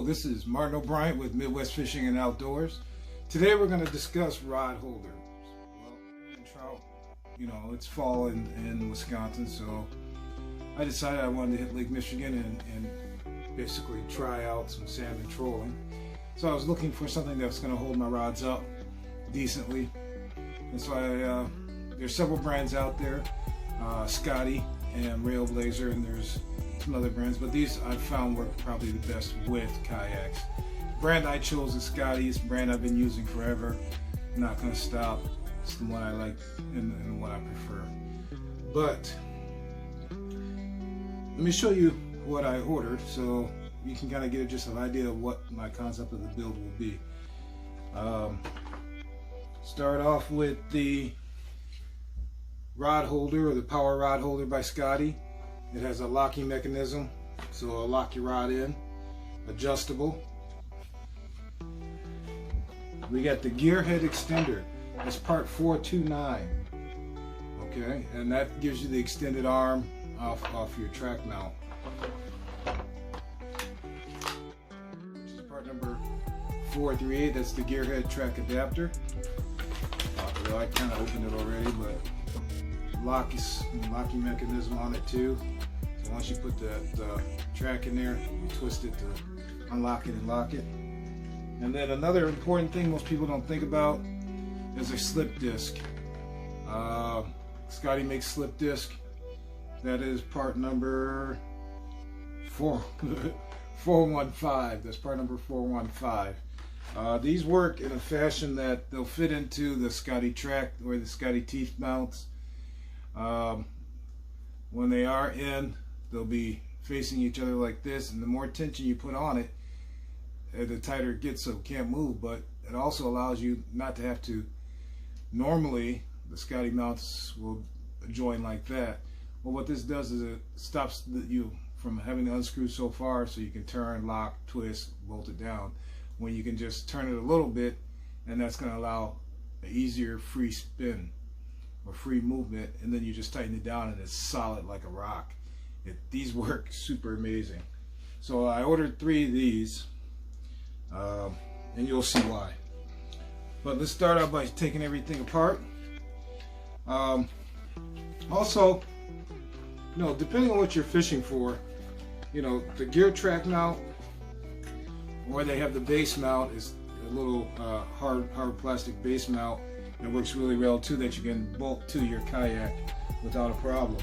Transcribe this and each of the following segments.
Hello, this is Martin O'Brien with Midwest Fishing and Outdoors. Today we're going to discuss rod holders. Well, in trout, it's fall in Wisconsin, so I decided I wanted to hit Lake Michigan and basically try out some salmon trolling. So I was looking for something that's going to hold my rods up decently. And so there's several brands out there, Scotty and Railblazer, and there's some other brands, but these I've found work probably the best with kayaks. The brand I chose is Scotty. It's a brand I've been using forever. I'm not going to stop. It's the one I like and what I prefer. But let me show you what I ordered so you can kind of get just an idea of what my concept of the build will be. Start off with the rod holder, or the power rod holder by Scotty. It has a locking mechanism, so it'll lock your rod in, adjustable. We got the Gearhead Extender. That's part 429. Okay, and that gives you the extended arm off your track mount. This is part number 438. That's the Gearhead track adapter. I kind of opened it already, but locking mechanism on it too. So once you put the track in there, you twist it to unlock it and lock it. And then another important thing most people don't think about is a slip disc. Scotty makes slip disc. That is part number 415. That's part number 415. These work in a fashion that they'll fit into the Scotty track or the Scotty teeth mounts. When they are in, they'll be facing each other like this, and the more tension you put on it, the tighter it gets so it can't move. But it also allows you not to have to, normally the Scotty mounts will join like that. Well, what this does is it stops you from having to unscrew so far, so you can turn, lock, twist, bolt it down, when you can just turn it a little bit, and that's going to allow an easier free spin or free movement, and then you just tighten it down and it's solid like a rock. These work super amazing. So I ordered 3 of these, and you'll see why. But let's start out by taking everything apart. Also, depending on what you're fishing for, the gear track mount, or they have the base mount, is a little hard plastic base mount. It works really well too, that you can bolt to your kayak without a problem.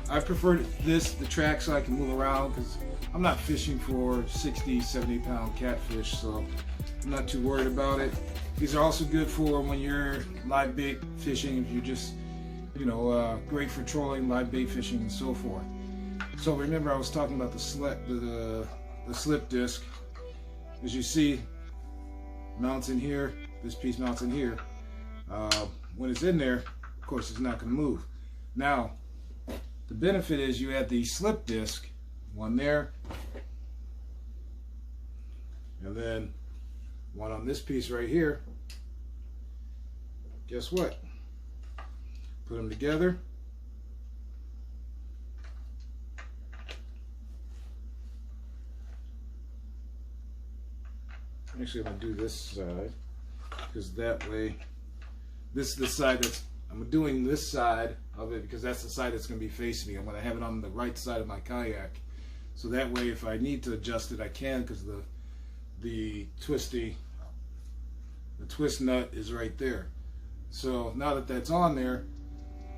I prefer the track so I can move around, because I'm not fishing for 60-70 pound catfish, so I'm not too worried about it. These are also good for when you're live bait fishing, if you're just great for trolling, live bait fishing, and so forth. So remember, I was talking about the slip disc. As you see, mounts in here, this piece mounts in here. When it's in there, of course, it's not going to move. Now, the benefit is you add the slip disc, one there, and then one on this piece right here. Guess what? Put them together. Actually, I'm going to do this side, because that way, this is the side I'm doing this side of it, because that's the side that's going to be facing me. I'm going to have it on the right side of my kayak, so that way if I need to adjust it, I can, because the twist nut is right there. So now that that's on there,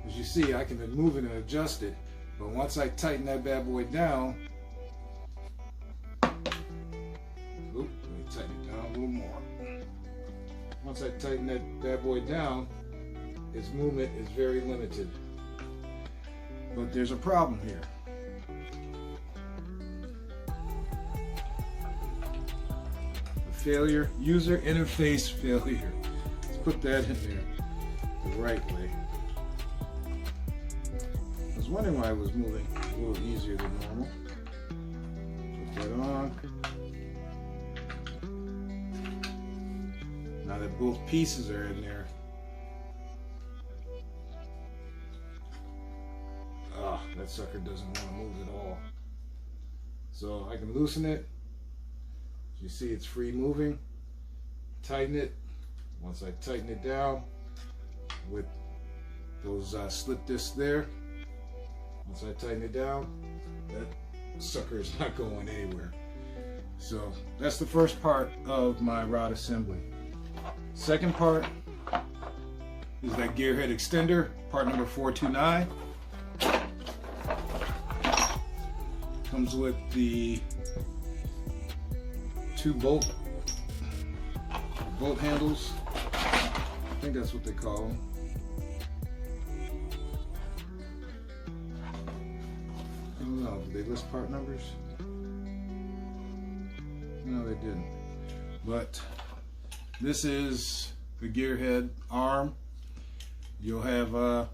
as you see, I can then move it and adjust it. But once I tighten that bad boy down, let me tighten it down a little more. Once I tighten that bad boy down, its movement is very limited. But there's a problem here. A failure, user interface failure. Let's put that in there the right way. I was wondering why it was moving a little easier than normal. Put that on. Now that both pieces are in there, that sucker doesn't want to move at all. So I can loosen it, You see it's free moving. Tighten it. Once I tighten it down with those slip discs there, once I tighten it down, that sucker is not going anywhere. So that's the first part of my rod assembly. Second part is that Gearhead Extender, part number 429. Comes with the two bolt handles. I think that's what they call them. I don't know, did they list part numbers? No, they didn't. But this is the Gearhead arm. You'll have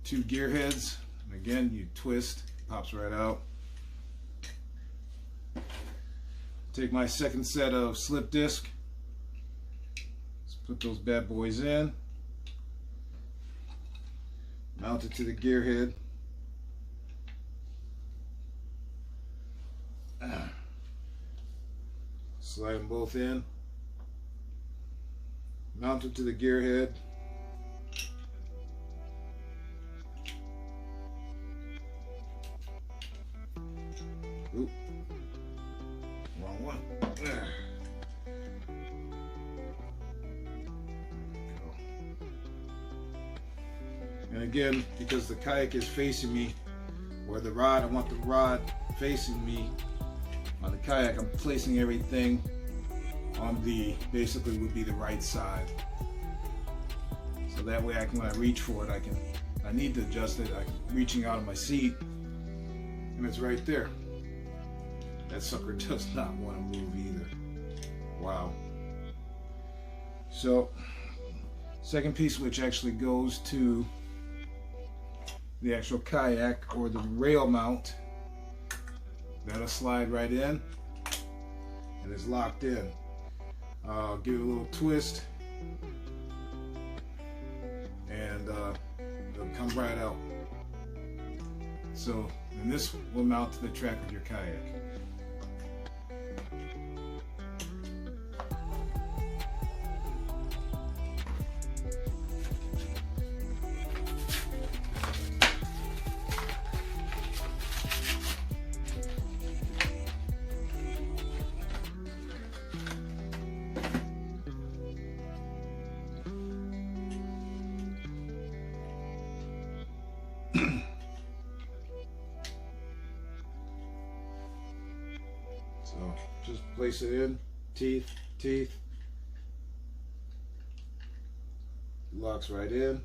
two gear heads. And again, you twist, pops right out. Take my second set of slip disc. Let's put those bad boys in. Mount it to the gear head. Slide them both in. Mount it to the gear head. Oop. Wrong one. There. And again, because the kayak is facing me, or the rod, I want the rod facing me on the kayak, I'm placing everything on the, basically would be the right side. So that way I can, when I reach for it, I need to adjust it, I'm reaching out of my seat, and it's right there. That sucker does not want to move either. Wow. So, second piece, which actually goes to the actual kayak or the rail mount, that'll slide right in and it's locked in. Give it a little twist and it'll come right out. So, and this will mount to the track of your kayak. So just place it in, teeth, locks right in.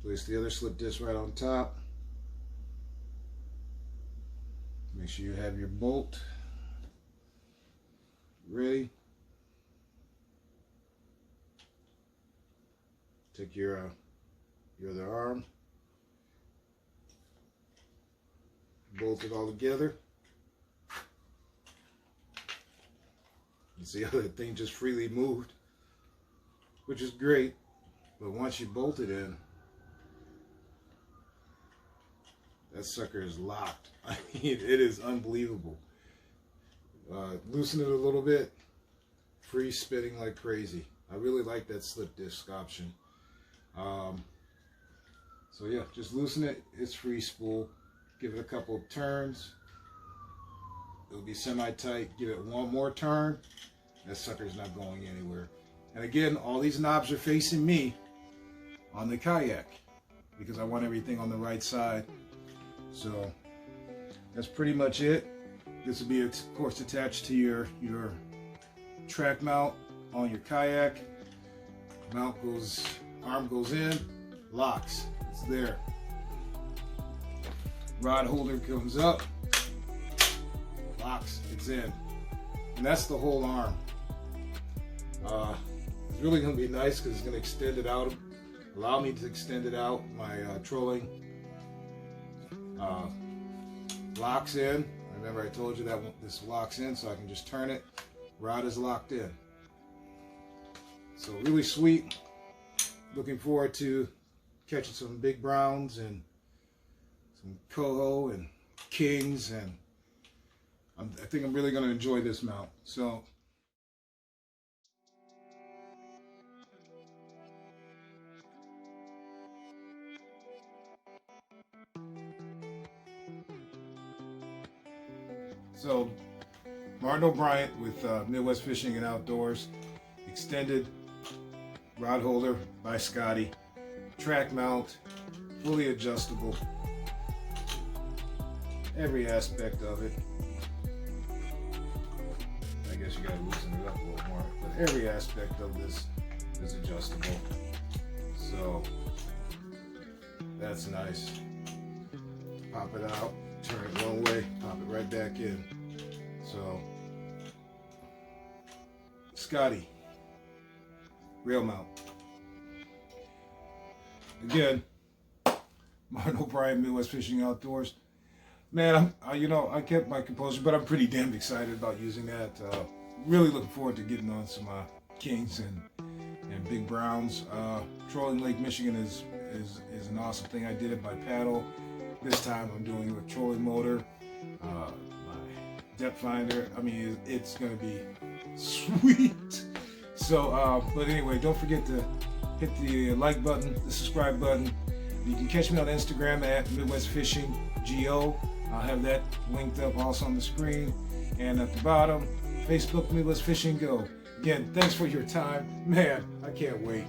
Place the other slip disc right on top. Make sure you have your bolt ready. Take your other arm. Bolt it all together. You see how that thing just freely moved, which is great, but once you bolt it in, that sucker is locked. I mean, it is unbelievable. Loosen it a little bit, free spinning like crazy. I really like that slip disc option. So yeah, just loosen it, it's free spool. Give it a couple of turns. It'll be semi-tight. Give it one more turn. That sucker's not going anywhere. And again, all these knobs are facing me on the kayak because I want everything on the right side. So that's pretty much it. This will be, of course, attached to your track mount on your kayak. Arm goes in, locks. It's there. Rod holder comes up, locks, it's in. And that's the whole arm. It's really going to be nice because it's going to extend it out, allow me to extend it out. My trolling locks in. Remember I told you that this locks in, so I can just turn it. Rod is locked in. So really sweet. Looking forward to catching some big browns and some coho and kings, and I think I'm really going to enjoy this mount. So Martin O'Brien with Midwest Fishing and Outdoors, extended rod holder by Scotty, track mount, fully adjustable, every aspect of it. I guess you gotta loosen it up a little more, but every aspect of this is adjustable. So that's nice. Pop it out, turn it one way, pop it right back in. So Scotty rail mount. Again, Martin O'Brien, Midwest Fishing Outdoors. Man, I kept my composure, but I'm pretty damn excited about using that. Really looking forward to getting on some kings and big browns. Trolling Lake Michigan is an awesome thing. I did it by paddle. This time I'm doing it with trolling motor. My depth finder. I mean, it's gonna be sweet. So, but anyway, don't forget to hit the like button, the subscribe button. You can catch me on Instagram at Midwest Fishing GO. I'll have that linked up also on the screen. And at the bottom, Facebook Midwest Fishing Go. Again, thanks for your time. Man, I can't wait.